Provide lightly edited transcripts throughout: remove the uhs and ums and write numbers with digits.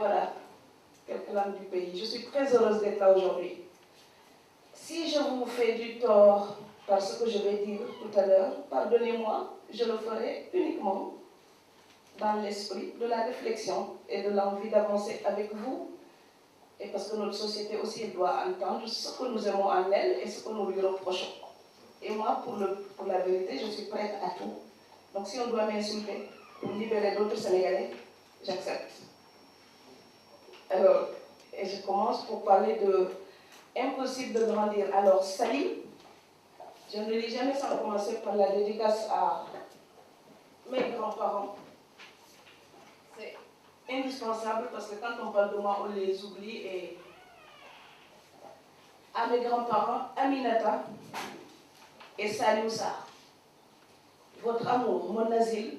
voilà, quelques langues du pays. Je suis très heureuse d'être là aujourd'hui. Si je vous fais du tort par ce que je vais dire tout à l'heure, pardonnez-moi, je le ferai uniquement dans l'esprit de la réflexion et de l'envie d'avancer avec vous, et parce que notre société aussi doit entendre ce que nous aimons en elle et ce que nous lui reprochons. Et moi, pour la vérité, je suis prête à tout. Donc si on doit m'insulter pour libérer d'autres Sénégalais, j'accepte. Alors, et je commence pour parler de impossible de grandir. Alors, Sali, je ne le dis jamais sans commencer par la dédicace à mes grands-parents. C'est indispensable parce que quand on parle de moi, on les oublie. Et à mes grands-parents, Aminata et Saliou Sarr, votre amour, mon asile,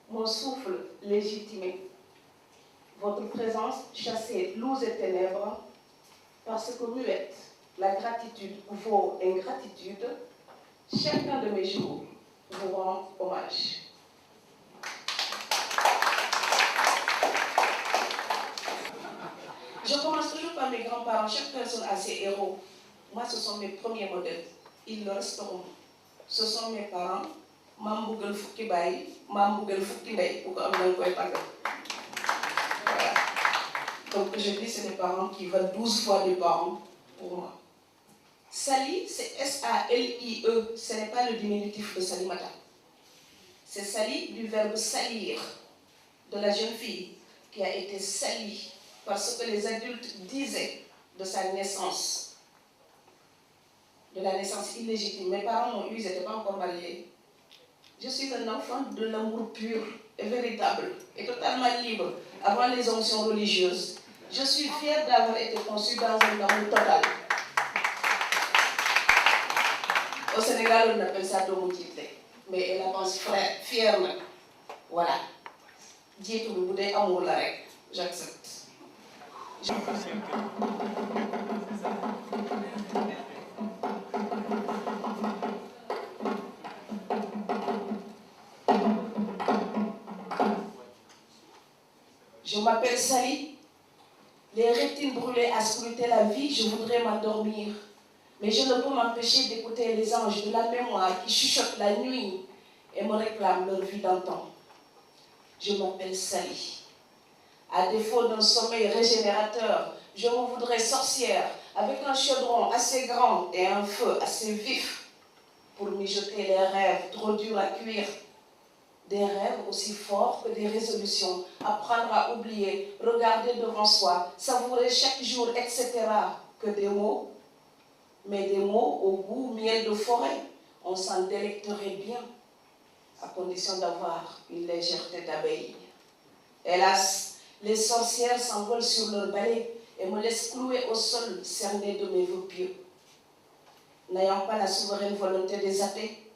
mon souffle légitimé, votre présence chassait loups et ténèbres, parce que muette, la gratitude ou vos ingratitudes, chacun de mes jours vous rend hommage. Je commence toujours par mes grands-parents. Chaque personne a ses héros. Moi, ce sont mes premiers modèles. Ils le resteront. Ce sont mes parents. Mambougal Fouki Baye, Mambougal Fouki Baye, pour qu'on me le pas. Voilà. Donc, je dis, c'est des parents qui valent 12 fois des parents pour moi. Sali, c'est S-A-L-I-E. Ce n'est pas le diminutif de Salimata. C'est Sali du verbe salir, de la jeune fille qui a été salie par ce que les adultes disaient de sa naissance, de la naissance illégitime. Mes parents m'ont eu, ils n'étaient pas encore mariés. Je suis un enfant de l'amour pur et véritable et totalement libre avant les onctions religieuses. Je suis fière d'avoir été conçue dans un amour total. Au Sénégal, on appelle ça Domoukitle, mais elle avance fièrement. Voilà. Dieu tout le monde est amour là, j'accepte. Je m'appelle Sali. Les rétines brûlées à scruter la vie, je voudrais m'endormir. Mais je ne peux m'empêcher d'écouter les anges de la mémoire qui chuchotent la nuit et me réclament leur vie d'antan. Je m'appelle Sali. À défaut d'un sommeil régénérateur, je me voudrais sorcière avec un chaudron assez grand et un feu assez vif pour mijoter les rêves trop durs à cuire. Des rêves aussi forts que des résolutions, apprendre à oublier, regarder devant soi, savourer chaque jour, etc. que des mots, mais des mots au goût miel de forêt. On s'en délecterait bien, à condition d'avoir une légèreté d'abeille. Hélas, les sorcières s'envolent sur leur balai et me laissent clouer au sol, cerné de mes vœux pieux. N'ayant pas la souveraine volonté des athées,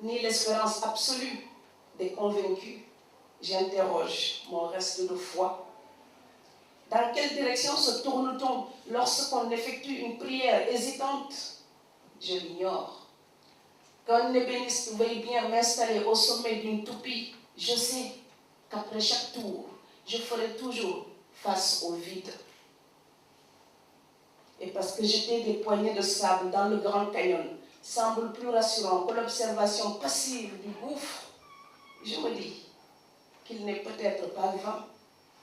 ni l'espérance absolue des convaincus, j'interroge mon reste de foi. Dans quelle direction se tourne-t-on lorsqu'on effectue une prière hésitante? Je l'ignore. Qu'un ébéniste veuille bien m'installer au sommet d'une toupie, je sais qu'après chaque tour, je ferai toujours face au vide. Et parce que jeter des poignées de sable dans le Grand Canyon semble plus rassurant que l'observation passive du gouffre, je me dis qu'il n'est peut-être pas vain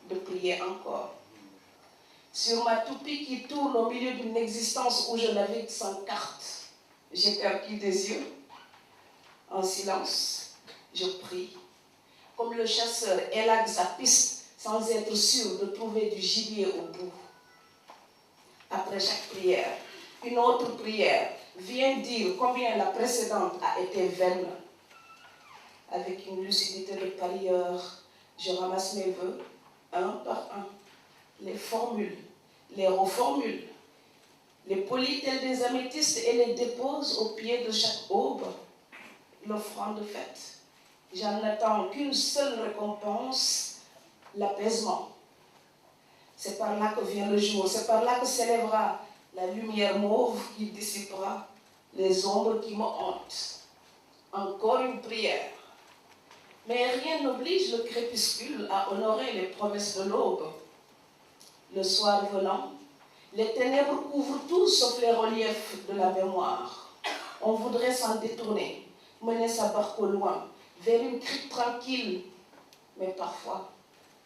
de prier encore. Sur ma toupie qui tourne au milieu d'une existence où je navigue sans carte, j'écarquille des yeux. En silence, je prie. Comme le chasseur élague sa piste sans être sûr de trouver du gibier au bout. Après chaque prière, une autre prière vient dire combien la précédente a été vaine. Avec une lucidité de parieur, je ramasse mes vœux, un par un, les formules, les reformule, les polis tels des améthystes et les dépose au pied de chaque aube, l'offrande faite. J'en attends qu'une seule récompense, l'apaisement. C'est par là que vient le jour, c'est par là que s'élèvera la lumière mauve qui dissipera les ombres qui me hantent. Encore une prière. Mais rien n'oblige le crépuscule à honorer les promesses de l'aube. Le soir venant, les ténèbres couvrent tout sauf les reliefs de la mémoire. On voudrait s'en détourner, mener sa barque au loin, vers une crypte tranquille. Mais parfois,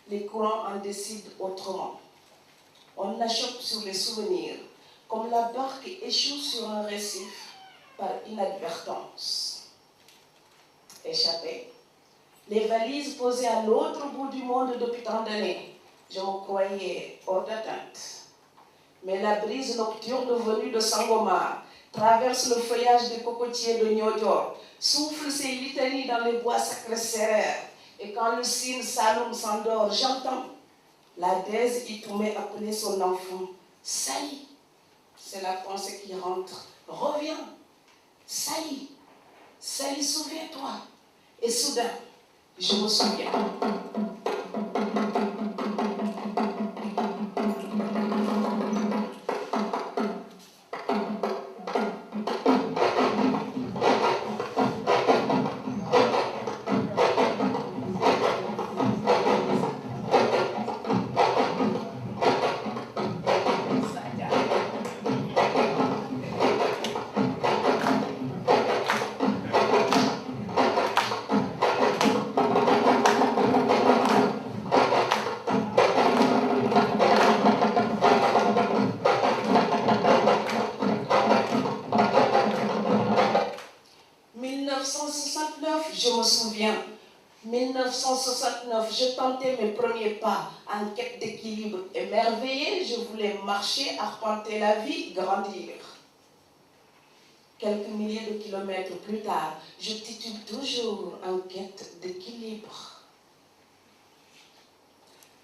les courants en décident autrement. On achoppe sur les souvenirs, comme la barque échoue sur un récif par inadvertance. Échappé, les valises posées à l'autre bout du monde depuis tant d'années, je me croyais hors d'atteinte. Mais la brise nocturne venue de Sangomar traverse le feuillage des cocotiers de Niodior, souffle ses litanies dans les bois sacrés serrères, et quand le cygne Saloum s'endort, j'entends la Dèse Itoumé appeler son enfant « Sali ». C'est la pensée qui rentre. « Reviens, Sali, Sali, souviens-toi ». Et soudain, je me souviens. 1969, je me souviens. 1969, je tentais mes premiers pas en quête d'équilibre. Émerveillé, je voulais marcher, arpenter la vie, grandir. Quelques milliers de kilomètres plus tard, je titube toujours en quête d'équilibre.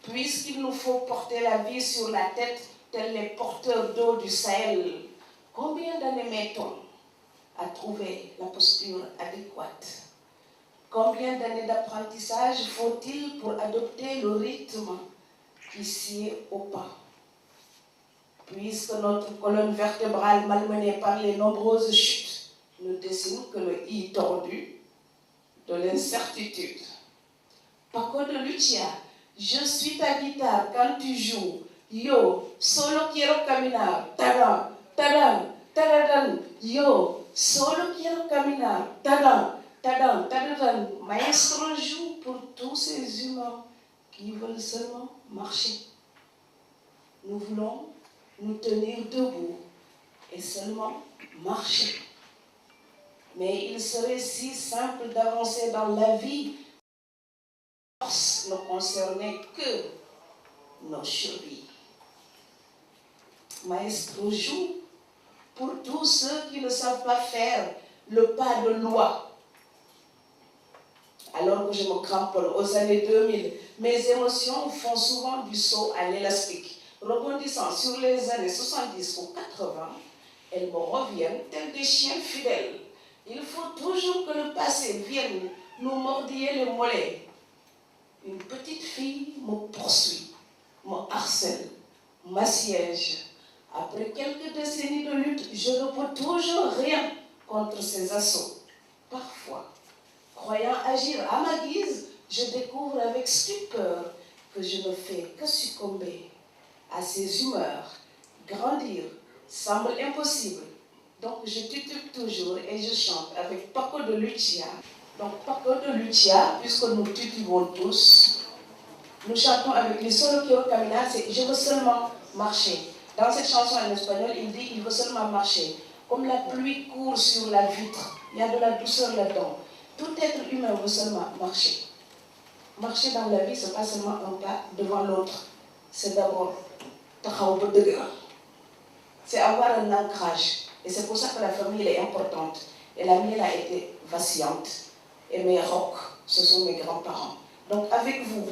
Puisqu'il nous faut porter la vie sur la tête, tels les porteurs d'eau du Sahel, combien d'années mettons à trouver la posture adéquate? Combien d'années d'apprentissage faut-il pour adopter le rythme qui sied au pas? Puisque notre colonne vertébrale malmenée par les nombreuses chutes ne dessine que le i tordu de l'incertitude. Paco de Lucia, je suis ta guitare quand tu joues. Yo, solo quiero caminar. Tadam, tadam, tadam. Yo, solo quiero caminar. Tadam, tadam, tadam. Maestro joue pour tous ces humains qui veulent seulement marcher. Nous voulons nous tenir debout et seulement marcher. Mais il serait si simple d'avancer dans la vie. La force ne concernait que nos chevilles. Maestro joue pour tous ceux qui ne savent pas faire le pas de loi. Alors que je me cramponne aux années 2000, mes émotions font souvent du saut à l'élastique. Rebondissant sur les années 70 ou 80, elles me reviennent telles des chiens fidèles. Il faut toujours que le passé vienne nous mordiller les mollets. Une petite fille me poursuit, me harcèle, m'assiège. Après quelques décennies de lutte, je ne peux toujours rien contre ces assauts. Parfois, croyant agir à ma guise, je découvre avec stupeur que je ne fais que succomber à ces humeurs. Grandir semble impossible. Donc je titube toujours et je chante avec Paco de Lucia. Donc Paco de Lucia, puisque nous titubons tous, nous chantons avec lui Solo quiero caminar, c'est je veux seulement marcher. Dans cette chanson en espagnol, il dit il veut seulement marcher. Comme la pluie court sur la vitre, il y a de la douceur là-dedans. Tout être humain veut seulement marcher. Marcher dans la vie, ce n'est pas seulement un pas devant l'autre. C'est d'abord c'est avoir un ancrage. Et c'est pour ça que la famille est importante. Et la mienne a été vacillante. Et mes rocs, ce sont mes grands-parents. Donc avec vous.